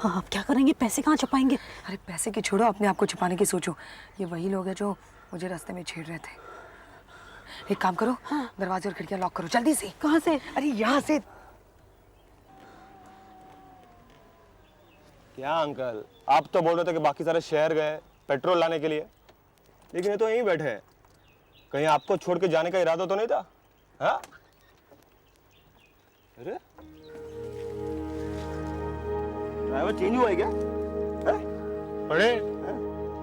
हाँ, अब क्या करेंगे? पैसे कहाँ छुपाएंगे? अरे पैसे की छोड़ो, अपने आप को छुपाने की सोचो। ये वही लोग हैं जो मुझे रास्ते में छेड़ रहे थे। एक काम करो, हाँ। दरवाजे और खिड़कियां लॉक करो जल्दी से। कहाँ से? अरे यहाँ से। क्या अंकल, आप तो बोल रहे थे कि बाकी सारे शहर गए पेट्रोल लाने के लिए, लेकिन ये तो यहीं बैठे हैं। कहीं आपको छोड़ के जाने का इरादा तो नहीं था? हाँ? अरे ड्राइवर चेंज हुआ है क्या? अरे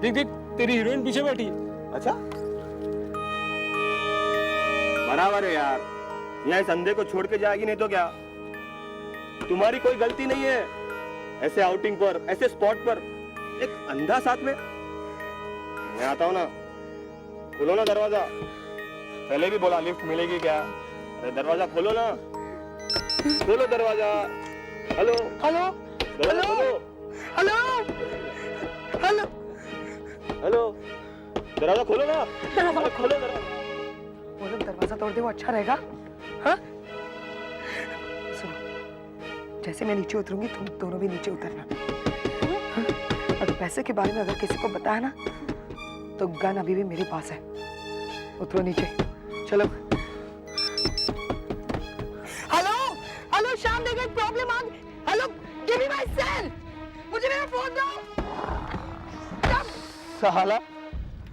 देख देख, तेरी हीरोइन पीछे बैठी है। अच्छा, बराबर है यार। यहाँ संडे को छोड़ के जाएगी नहीं तो क्या? तुम्हारी कोई गलती नहीं है। ऐसे आउटिंग पर, ऐसे स्पॉट पर एक अंधा साथ में। मैं आता हूँ ना, खोलो ना दरवाजा। पहले भी बोला लिफ्ट मिलेगी क्या? अरे दरवाजा खोलो ना, खोलो दरवाजा। हेलो हेलो दरवाजा खोलो। हेलो हेलो हेलो दरवाजा खोलो ना, अरे खोलो दरवाजा। वो लोग दरवाजा तोड़ दे वो अच्छा रहेगा। हाँ सुनो, जैसे मैं नीचे उतरूंगी तुम दोनों भी नीचे उतरना। हाँ? और पैसे के बारे में अगर किसी को बताया ना तो गन अभी भी मेरे पास है। उतरो नीचे, चलो। हेलो हेलो श्याम, देखो एक प्रॉब्लम आ गई। Hello give me my cell, मुझे मेरा फोन दो। साला,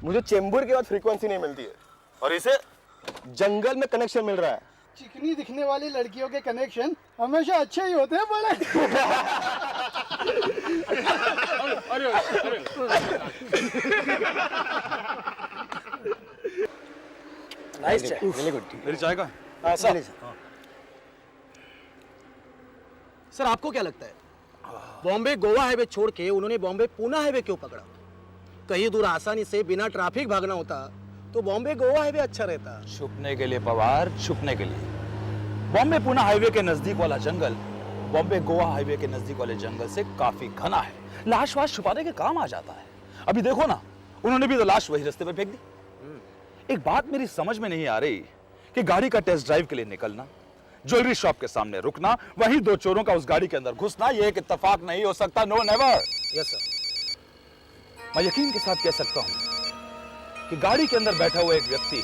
मुझे चेंबूर के बाद फ्रीक्वेंसी नहीं मिलती है और इसे जंगल में कनेक्शन मिल रहा है। चिकनी दिखने वाली लड़कियों के कनेक्शन हमेशा अच्छे ही होते हैं बड़े। अरे अरे नाइस चाय, वेरी गुड। मेरी चाय का सर आपको क्या लगता है बॉम्बे गोवा हाईवे छोड़ के उन्होंने बॉम्बे पूना हाईवे क्यों पकड़ा? कहीं दूर आसानी से बिना ट्रैफिक भागना होता तो बॉम्बे गोवा हाईवे अच्छा रहता। छुपने के लिए पवार, छुपने के लिए। बॉम्बे पुणे हाईवे के नजदीक वाला जंगल बॉम्बे गोवा हाईवे के नजदीक वाले जंगल से काफी घना है। लाश वाश छुपाने के काम आ जाता है। अभी देखो ना, उन्होंने भी तो लाश वही रास्ते पे फेंक दी। एक बात मेरी समझ में नहीं आ रही कि गाड़ी का टेस्ट ड्राइव के लिए निकलना, ज्वेलरी शॉप के सामने रुकना, वहीं दो चोरों का उस गाड़ी के अंदर घुसना, ये एक इत्तेफाक नहीं हो सकता। No never. Yes sir. मैं यकीन के साथ कह सकता हूं कि गाड़ी के अंदर बैठा हुआ एक व्यक्ति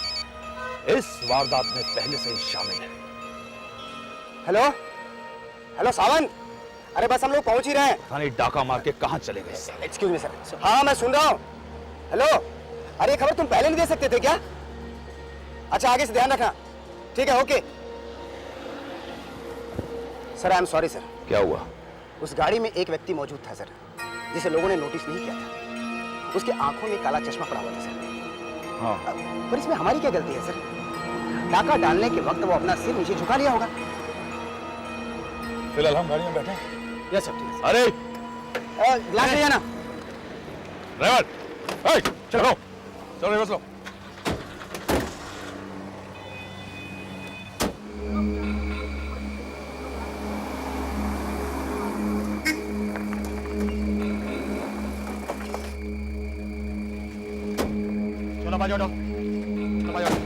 इस वारदात में पहले से ही शामिल है। हेलो हेलो सावन, अरे बस हम लोग पहुंच ही रहे हैं। थाने डाका मार के कहां चले गए? Excuse me sir. हाँ मैं सुन रहा हूँ। हेलो, अरे खबर तुम पहले नहीं दे सकते थे क्या? अच्छा आगे से ध्यान रखना। ठीक है, okay sir. I am sorry sir. क्या हुआ? उस गाड़ी में एक व्यक्ति मौजूद था सर, जिसे लोगों ने नोटिस नहीं किया था। उसके आंखों में काला चश्मा पड़ा हुआ था सर। हाँ। पर इसमें हमारी क्या गलती है सर? डाका डालने के वक्त वो अपना सिर नीचे झुका लिया होगा। फिलहाल हम गाड़ी में बैठे। यस सर, ठीक है। अरे ग्लास ले जाना। ड्राइवर, चलो चलो बस लो। चलो बाजू हटो, चलो बाजू हटो।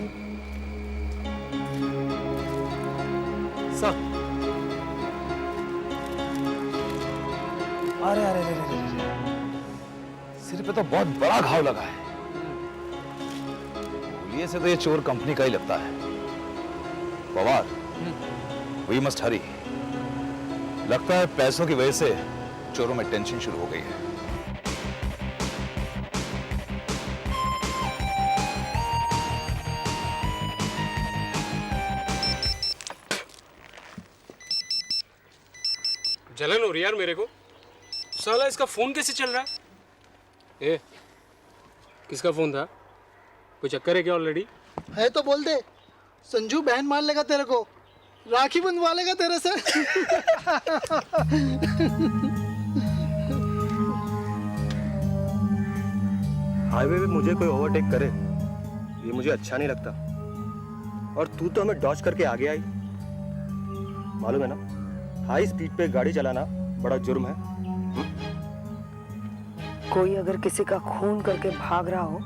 सर अरे अरे अरे अरे, सिर पे तो बहुत बड़ा घाव लगा है। गोलिये से तो ये चोर कंपनी का ही लगता है। पवार, वी मस्ट हरी। लगता है पैसों की वजह से चोरों में टेंशन शुरू हो गई है। जलन हो रही यार मेरे को। साला इसका फोन कैसे चल रहा है? ए, किसका फोन था? कोई चक्कर है क्या ऑलरेडी? है तो बोल दे, संजू बहन मार लेगा तेरे को, राखी बंधवा लेगा तेरे से। हाईवे पे मुझे कोई ओवरटेक करे ये मुझे अच्छा नहीं लगता। और तू तो हमें डॉज करके आगे आई। मालूम है ना, हाई स्पीड पे गाड़ी चलाना बड़ा जुर्म है। कोई अगर किसी का खून करके भाग रहा हो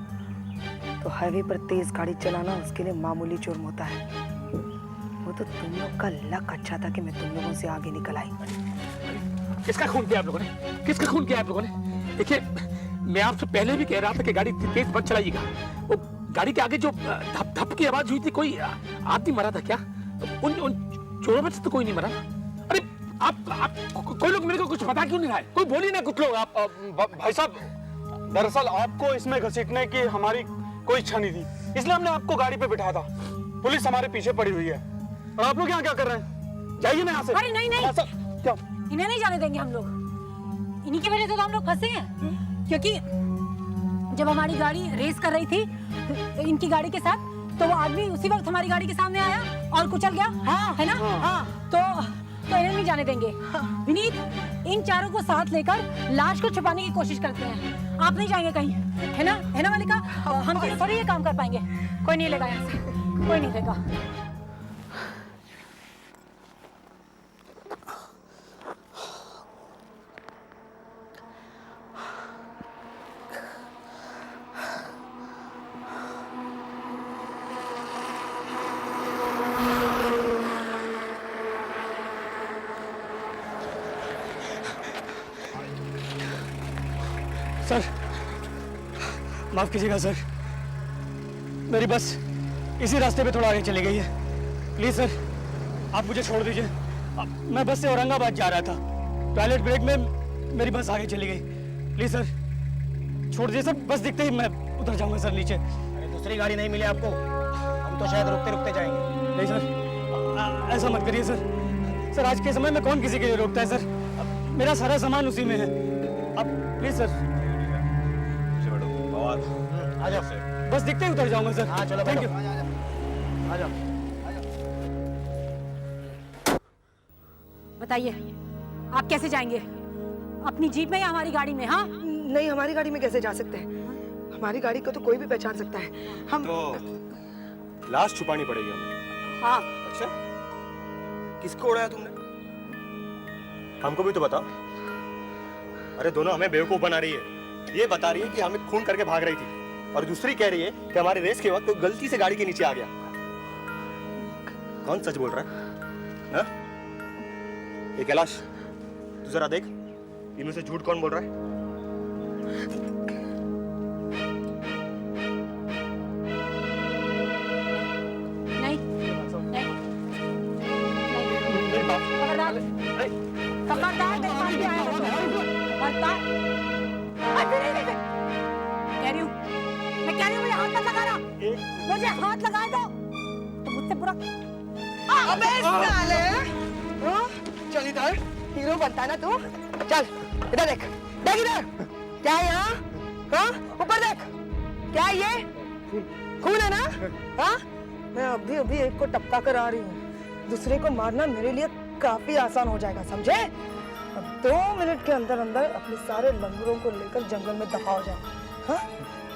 तो हाईवे पर तेज गाड़ी चलाना उसके लिए मामूली जुर्म होता है। वो तो तुम लोग का लक अच्छा था कि मैं तुम लोगों से आगे निकल आई। किसका खून किया आप लोगों ने? किसका खून किया आप लोगों ने? देखिए, मैं आपसे पहले भी कह रहा था कि गाड़ी तेज मत चलाइएगा। वो गाड़ी के आगे जो धप धप की आवाज हुई थी, कोई आदमी मरा था क्या? उन चोरों में से तो कोई नहीं मरा। अरे आप कोई लोग मेरे को कुछ बता क्यों नहीं रहा है? कोई बोल ही ना कुछ लोग। आप भाई साहब, दरअसल आपको इसमें घसीटने की हमारी कोई इच्छा नहीं थी, इसलिए हमने आपको गाड़ी पे बिठाया था। पुलिस हमारे पीछे पड़ी हुई है और आप लोग यहाँ क्या कर रहे हैं? जाइए ना यहाँ से। अरे नहीं क्या? इन्हें नहीं जाने देंगे हम लोग। इन्हीं की वजह से तो हम लोग फंसे हैं, क्योंकि जब हमारी गाड़ी रेस कर रही थी इनकी गाड़ी के साथ, तो वो आदमी उसी वक्त हमारी गाड़ी के सामने आया और कुचल गया। हाँ, है ना? हाँ। तो इन्हें नहीं जाने देंगे। विनीत, इन चारों को साथ लेकर लाश को छुपाने की कोशिश करते हैं। आप नहीं जाएंगे कहीं, है ना? है ना मालिका? हम तो थोड़ी ये काम कर पाएंगे। कोई नहीं लेगा यहाँ से, कोई नहीं लेगा। सर, माफ कीजिएगा सर, मेरी बस इसी रास्ते पे थोड़ा आगे चली गई है। प्लीज सर, आप मुझे छोड़ दीजिए। मैं बस से औरंगाबाद जा रहा था, टॉयलेट ब्रेक में मेरी बस आगे चली गई। प्लीज सर, छोड़ दीजिए सर, बस दिखते ही मैं उतर जाऊंगा सर नीचे। अरे दूसरी गाड़ी नहीं मिली आपको? हम तो शायद रुकते रुकते जाएंगे। नहीं सर, ऐसा मत करिए सर। सर, आज के समय में कौन किसी के लिए रोकता है सर? मेरा सारा सामान उसी में है। अब प्लीज सर, आ जाओ। बस दिखते ही उतर जाऊंगा सर। हाँ चलो, थैंक यू। आ जाओ। बताइए, आप कैसे जाएंगे? अपनी जीप में या हमारी गाड़ी में? हाँ, नहीं, हमारी गाड़ी में कैसे जा सकते हैं? हमारी गाड़ी को तो कोई भी पहचान सकता है। हम तो लाश छुपानी पड़ेगी हमें। हाँ। अच्छा, किसको उड़ाया तुमने? हमको भी तो बताओ। अरे दोनों हमें बेवकूफ बना रही है। ये बता रही है कि हमें खून करके भाग रही थी, और दूसरी कह रही है कि हमारे रेस के वक्त कोई गलती से गाड़ी के नीचे आ गया। कौन सच बोल रहा है? हाँ? ये कैलाश, तू जरा देख, इनमें से झूठ कौन बोल रहा है? नहीं, नहीं, खबरदार, खबरदार, मेरे पास भी आया हो। खबरदार। कह रही हूँ, मैं कह रही हूँ, मुझे हाथ मत लगाना। मुझे हाथ लगाए दो तो मुझसे पूरा। अबे साले, चल इधर, हीरो बनता है ना तू? चल इधर देख, देख इधर, क्या है यहाँ? हाँ, ऊपर देख, क्या है ये? खून है ना? हाँ, मैं अभी अभी एक को टपका कर आ रही हूँ। दूसरे को मारना मेरे लिए काफी आसान हो जाएगा, समझे? अब 2 मिनट के अंदर अंदर अपने सारे लंगूरों को लेकर जंगल में दफा हो जाए। हाँ,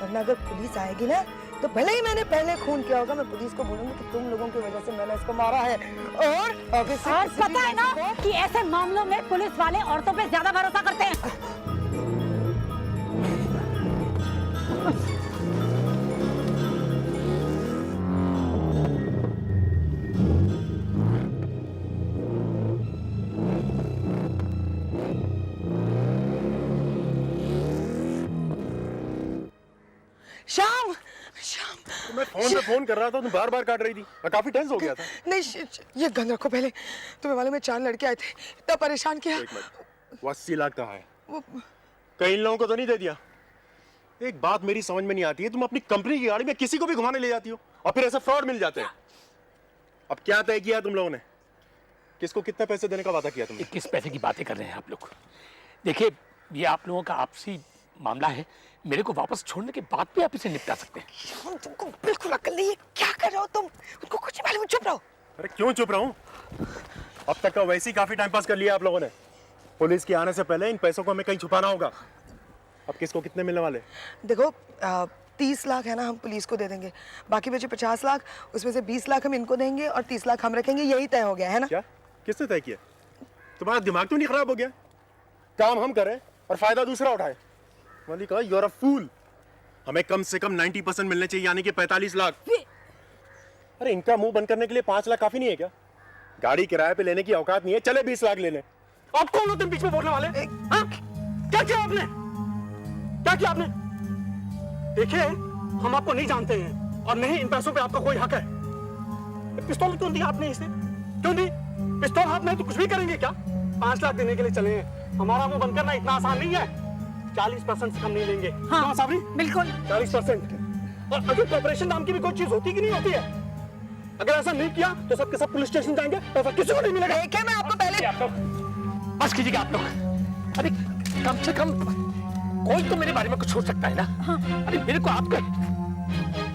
वरना अगर पुलिस आएगी ना, तो भले ही मैंने पहले खून किया होगा, मैं पुलिस को बोलूंगी कि तुम लोगों की वजह से मैंने इसको मारा है। और आगे से और पता है ना कि ऐसे मामलों में पुलिस वाले औरतों पे ज्यादा भरोसा करते हैं। श्याम, श्याम, मैं फोन पे फोन कर रहा था, तुम बार बार काट रही थी। मैं काफी टेंस हो गया था। नहीं, ये गन रखो पहले। तुम्हें मालूम है 4 लड़के आए थे, इतना परेशान किया। एक मिनट, वो 80 लाख कहाँ है? कई लोगों को तो नहीं दे दिया। एक बात मेरी समझ में नहीं आती है, तुम अपनी कंपनी की गाड़ी में किसी को भी घुमाने ले जाती हो और फिर ऐसे फ्रॉड मिल जाते हैं। अब क्या तय किया तुम लोगों ने? किसको कितने पैसे देने का वादा किया तुमने? किस पैसे की बातें कर रहे हैं आप लोग? देखिए, ये आप लोगों का आपसी मामला है। मेरे को वापस छोड़ने के बाद भी आप इसे निपटा सकते हैं। तुमको बिल्कुल अकल नहीं है, क्या कर रहे हो तुम? उनको कुछ नहीं मालूम, चुप रहो। अरे क्यों चुप रहूं? अब तक का वैसे ही काफी टाइम पास कर लिया आप लोगों ने। पुलिस के आने से पहले इन पैसों को हमें कहीं छुपाना होगा। अब किसको कितने मिलने वाले? देखो, 30 लाख है ना, हम पुलिस को दे देंगे। बाकी बचे 50 लाख, उसमें से 20 लाख हम इनको देंगे और 30 लाख हम रखेंगे। यही तय हो गया है ना? क्या? किसने तय किया? तुम्हारा दिमाग तो नहीं खराब हो गया? काम हम करें और फायदा दूसरा उठाए। मालिक, यू आर अ फूल। हमें कम से कम 90% मिलने चाहिए, यानी कि 45 लाख। अरे इनका मुंह बंद करने के लिए 5 लाख काफी नहीं है क्या? गाड़ी किराए पे लेने की औकात नहीं है, चले 20 लाख ले लें। आप कौन होते हैं बीच में बोलने वाले? हाँ? क्या किया आपने? क्या किया आपने? देखिए, हम आपको नहीं जानते हैं और नहीं इन पैसों पे आपका कोई हक है। पिस्तौल क्यों दिया आपने इसे? क्यों दी? पिस्तौल हाथ में तो कुछ भी करेंगे क्या? 5 लाख देने के लिए चले हैं। हमारा मुंह बंद करना इतना आसान नहीं है। 40% से कम नहीं लेंगे। हाँ, साबरी? बिल्कुल 40%। और अगर कॉर्पोरेशन नाम की भी कोई चीज होती कि नहीं होती है? अगर ऐसा नहीं किया तो सब के सब पुलिस स्टेशन जाएंगे, पैसा किसी को नहीं मिलेगा। देखिए मैं आपको पहले आप लोग बस कीजिएगा आप लोग। अरे कम से कम कोई तो मेरे बारे में कुछ सोच सकता है ना। अरे मेरे को आपके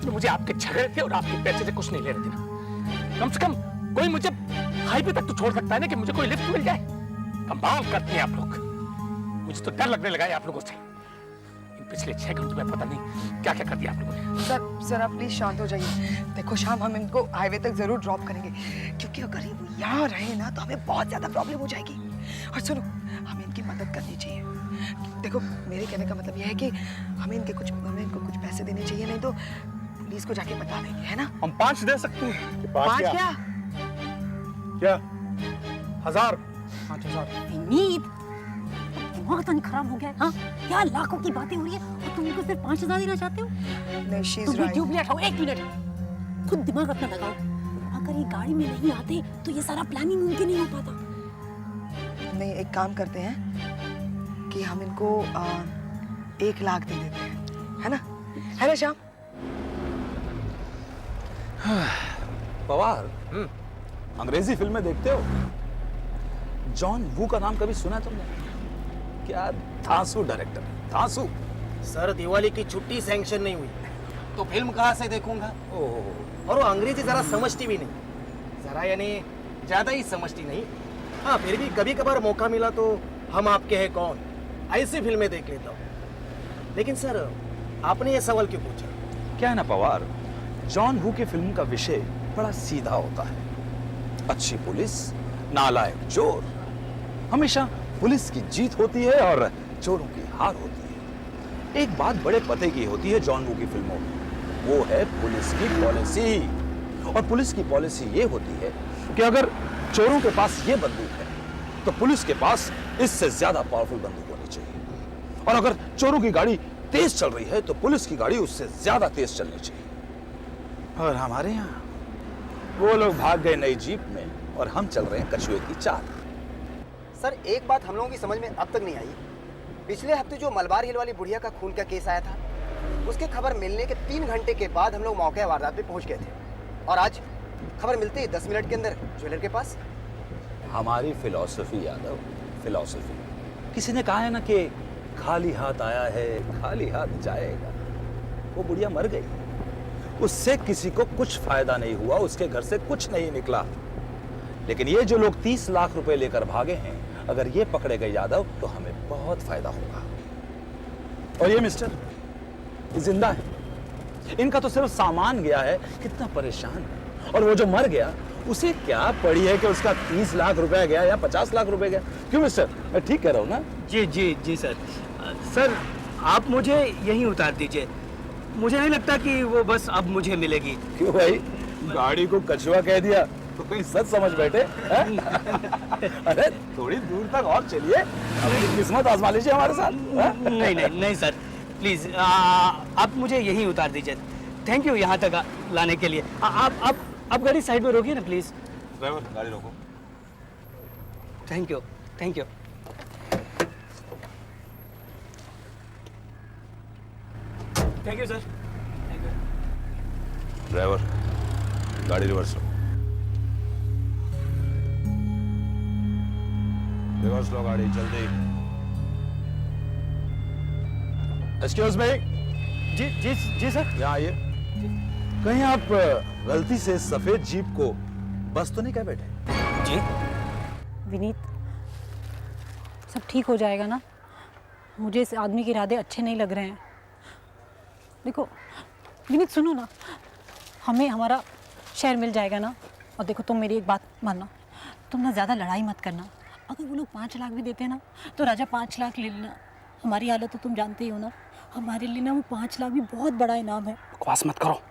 तो मुझे आपके झगड़े थे और आपके पैसे से कुछ नहीं ले रहे थे ना। कम से कम कोई मुझे हाईवे तक तो छोड़ सकता है ना, कि मुझे कोई लिफ्ट मिल जाए। कमाल करते हैं आप लोग। मुझे तो डर लगने लगा है आप लोगों से। इन पिछले 6 घंटों में पता नहीं क्या क्या कर दिया आप लोगों ने। सर आप प्लीज शांत हो जाइए। देखो शाम, हम इनको हाईवे तक जरूर ड्रॉप करेंगे, क्योंकि अगर ये यहाँ रहे ना तो हमें बहुत ज्यादा प्रॉब्लम हो जाएगी। और सुनो, हमें इनकी मदद करनी चाहिए। देखो मेरे कहने का मतलब यह है कि हमें इनको कुछ पैसे देने चाहिए, नहीं तो पुलिस को जाके बता देंगे, है ना? हम 5 दे सकते हैं। 5 क्या? क्या? 1000? 5000? विनीत, दिमाग तो नहीं खराब हो गया है? हाँ, क्या लाखों की बातें हो रही है और तुम इनको सिर्फ 5000 देना चाहते हो? नहीं, शी इज तुम भी राइट। ट्यूबलाइट हो। 1 मिनट, खुद दिमाग अपना लगाओ। अगर ये गाड़ी में नहीं आते तो ये सारा प्लानिंग मुमकिन नहीं हो पाता। नहीं, एक काम करते हैं कि हम इनको 1 लाख दे देते हैं, है ना? है ना श्याम? पवार, अंग्रेजी फिल्में देखते हो? जॉन वू का नाम कभी सुना तुमने? क्या धांसू डायरेक्टर, धांसू। सर, दिवाली की छुट्टी सैंक्शन नहीं हुई तो फिल्म कहाँ से देखूंगा? ओह, और वो अंग्रेजी जरा समझती भी नहीं, जरा यानी ज्यादा ही समझती नहीं। हाँ, फिर भी कभी कभार मौका मिला तो हम आपके हैं कौन ऐसी फिल्में देख लेता हूँ। लेकिन सर, आपने ये सवाल क्यों पूछा? क्या है ना पवार, जॉन वू की फिल्म का विषय बड़ा सीधा होता है। अच्छी पुलिस, नालायक चोर। हमेशा पुलिस की जीत होती है और चोरों की हार होती है। एक बात बड़े पते की होती है जॉन वू की फिल्मों में, वो है पुलिस की पॉलिसी। और पुलिस की पॉलिसी ये होती है कि अगर चोरों के पास ये बंदूक है तो पुलिस के पास इससे ज्यादा पावरफुल बंदूक होनी चाहिए। और अगर चोरों की गाड़ी तेज चल रही है तो पुलिस की गाड़ी उससे ज्यादा तेज चलनी चाहिए। और हमारे यहाँ वो लोग भाग गए नई जीप में और हम चल रहे हैं कछुए की चाल। सर, एक बात हम लोगों की समझ में अब तक नहीं आई। पिछले हफ्ते जो मलबार हिल वाली बुढ़िया का खून का केस आया था, उसके खबर मिलने के 3 घंटे के बाद हम लोग मौके वारदात पे पहुंच गए थे, और आज खबर मिलते ही 10 मिनट के अंदर ज्वेलर के पास। हमारी फिलॉसफी यादव, फिलॉसफी। किसी ने कहा है ना कि खाली हाथ आया है खाली हाथ जाएगा। वो बुढ़िया मर गई, उससे किसी को कुछ फायदा नहीं हुआ, उसके घर से कुछ नहीं निकला। लेकिन ये जो लोग 30 लाख रुपए लेकर भागे हैं, अगर ये पकड़े गए यादव तो हमें बहुत फायदा होगा। और ये मिस्टर, ये जिंदा है, इनका तो सिर्फ सामान गया है, कितना परेशान है। और वो जो मर गया, उसे क्या पड़ी है कि उसका 30 लाख रुपया गया या 50 लाख रुपए गया? क्यों मिस्टर, मैं ठीक कह रहा हूं ना? जी जी जी सर। सर, आप मुझे यहीं उतार दीजिए। मुझे नहीं लगता कि वो बस अब मुझे मिलेगी। क्यों भाई, गाड़ी को कछुआ कह दिया तो कोई सच समझ बैठे? अरे थोड़ी दूर तक और चलिए, अपनी किस्मत आजमा लीजिए हमारे साथ। नहीं नहीं नहीं सर, प्लीज आप मुझे यहीं उतार दीजिए। थैंक यू यहाँ तक लाने के लिए। आप गाड़ी साइड में रोकिए ना प्लीज। ड्राइवर, गाड़ी रोको। Thank you, thank you. Thank you sir. Driver, गाड़ी रिवर्स लो। रिवर्स लो गाड़ी, जल्दी। Excuse me. जी जी जी सर। यहाँ आइए। कहीं आप गलती से सफेद जीप को बस तो नहीं कह बैठे? जी विनीत, सब ठीक हो जाएगा ना? मुझे इस आदमी के इरादे अच्छे नहीं लग रहे हैं। देखो विनीत, सुनो ना, हमें हमारा शेयर मिल जाएगा ना। और देखो, तुम मेरी एक बात मानना, तुम ना ज़्यादा लड़ाई मत करना। अगर वो लोग 5 लाख भी देते हैं ना तो राजा 5 लाख ले लेना। हमारी हालत तो तुम जानते ही हो ना, हमारे लिए ना वो 5 लाख भी बहुत बड़ा इनाम है। बकवास मत करो,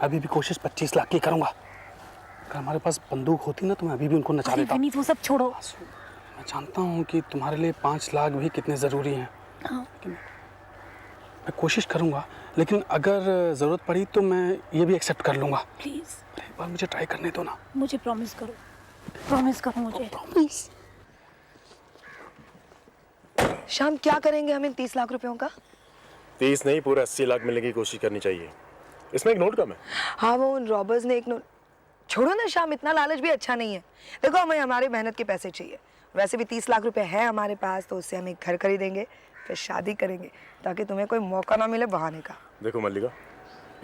अभी भी कोशिश 25 लाख की करूंगा। अगर हमारे पास बंदूक होती ना तो मैं अभी भी उनको नचा अरे देता। विनीत, वो सब छोड़ो। मैं जानता हूँ कि तुम्हारे लिए 5 लाख भी कितने ज़रूरी हैं। लेकिन मैं कोशिश करूँगा, लेकिन अगर ज़रूरत पड़ी तो मैं ये भी एक्सेप्ट कर लूँगा। प्लीज एक बार मुझे ट्राई करने दो ना। मुझे प्रॉमिस करो मुझे। प्रॉमिस। शाम, क्या करेंगे हम इन 30 लाख रुपयों का? 30 नहीं, पूरा 80 लाख मिलने की कोशिश करनी चाहिए। इसमें एक नोट कम है। हाँ, वो उन रॉबर्स ने एक नोट। छोड़ो ना शाम, इतना लालच भी अच्छा नहीं है। देखो, हमें हमारे मेहनत के पैसे चाहिए। वैसे भी 30 लाख रुपए है हमारे पास, तो उससे हम एक घर खरीदेंगे, फिर शादी करेंगे, ताकि तुम्हें कोई मौका ना मिले बहाने का। देखो मल्लिका,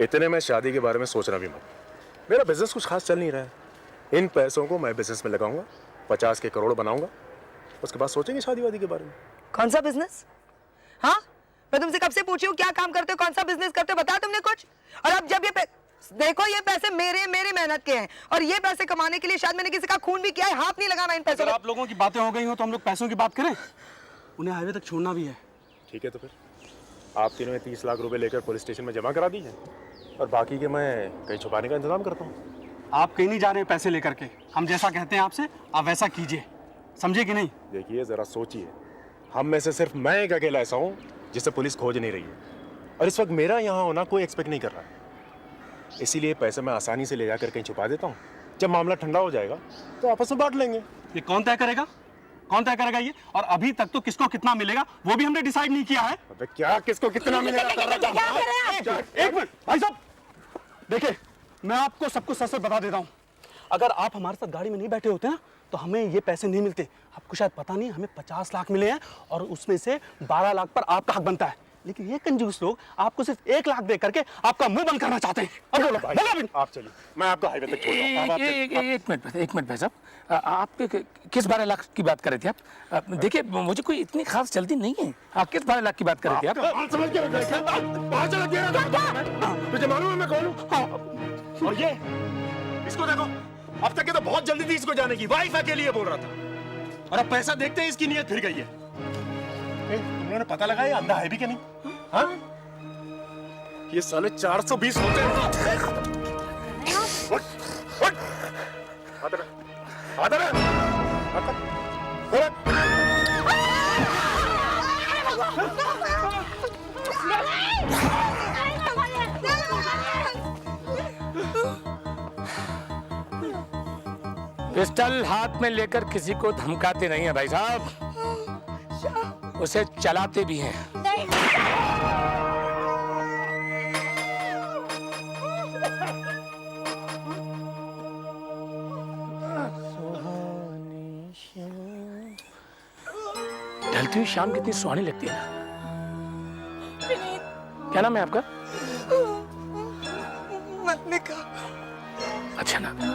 इतने में शादी के बारे में सोचना भी मत। मेरा बिजनेस कुछ खास चल नहीं रहा है। इन पैसों को मैं बिजनेस में लगाऊंगा, 50 के करोड़ बनाऊंगा, उसके बाद सोचेंगे शादी वादी के बारे में। कौन सा बिजनेस? हाँ, मैं तुमसे कब से पूछी हूँ क्या काम करते हो, कौन सा बिजनेस करते हो, बताया तुमने कुछ? और अब जब देखो, ये पैसे मेरे मेहनत के हैं, और ये पैसे कमाने के लिए शायद मैंने किसी का खून भी किया है। हाथ नहीं लगाना इन पैसों अगर में। आप लोगों की बातें हो गई हो तो हम लोग पैसों की बात करें। उन्हें हाईवे तक छोड़ना भी है। ठीक है, तो फिर आप तीनों ने 30 लाख रुपए लेकर पुलिस स्टेशन में जमा करा दीजिए, और बाकी के मैं कहीं छुपाने का इंतजाम करता हूँ। आप कहीं नहीं जा रहे हैं पैसे लेकर के। हम जैसा कहते हैं आपसे, आप वैसा कीजिए, समझे कि नहीं? देखिए, जरा सोचिए, हम में से सिर्फ मैं एक अकेला ऐसा हूँ जिसे पुलिस खोज नहीं रही है, और इस वक्त मेरा यहाँ होना कोई एक्सपेक्ट नहीं कर रहा है। इसीलिए पैसे मैं आसानी से ले जाकर कहीं छुपा देता हूँ। जब मामला ठंडा हो जाएगा तो आपस में बांट लेंगे। ये कौन तय करेगा? कौन तय करेगा ये? और अभी तक तो किसको कितना मिलेगा वो भी हमने डिसाइड नहीं किया है। अबे क्या, किसको कितना मिलेगा? एक मिनट भाई साहब, देखिए, मैं आपको सब कुछ सच सच बता देता हूँ। अगर आप हमारे साथ गाड़ी में नहीं बैठे होते ना, तो हमें ये पैसे नहीं मिलते। आपको शायद पता नहीं, हमें 50 लाख मिले हैं, और उसमें से 12 लाख पर आपका हक बनता है। लेकिन ये कंजूस लोग आपको सिर्फ 1 लाख दे करके आपका मुंह बंद करना चाहते हैं। अब बोलो, बोलो। आप चलिए, मैं आपको हाईवे तक छोड़ता हूँ। एक मिनट भाई साहब, आप किस 12 लाख की बात कर रहे थे आप? देखिए, मुझे कोई इतनी खास जल्दी नहीं है। आप किस 12 लाख की बात कर रहे थे आप? समझ के तुझे मालूम है मैं कौन हूँ? और ये इसको देखो, अब तक ये तो बहुत जल्दी थी इसको जाने की, वाइफ के लिए बोल रहा था, और अब पैसा देखते ही इसकी नीयत फिर गई है। तुमने पता लगा ये अंधा है भी क्या नहीं? हाँ? ये साले 420 होते हैं। पिस्टल हाथ में लेकर किसी को धमकाते नहीं है भाई साहब, उसे चलाते भी हैं। ढलती हुई शाम कितनी सुहानी लगती है ना। क्या नाम है आपका? मल्लिका। अच्छा नाम है।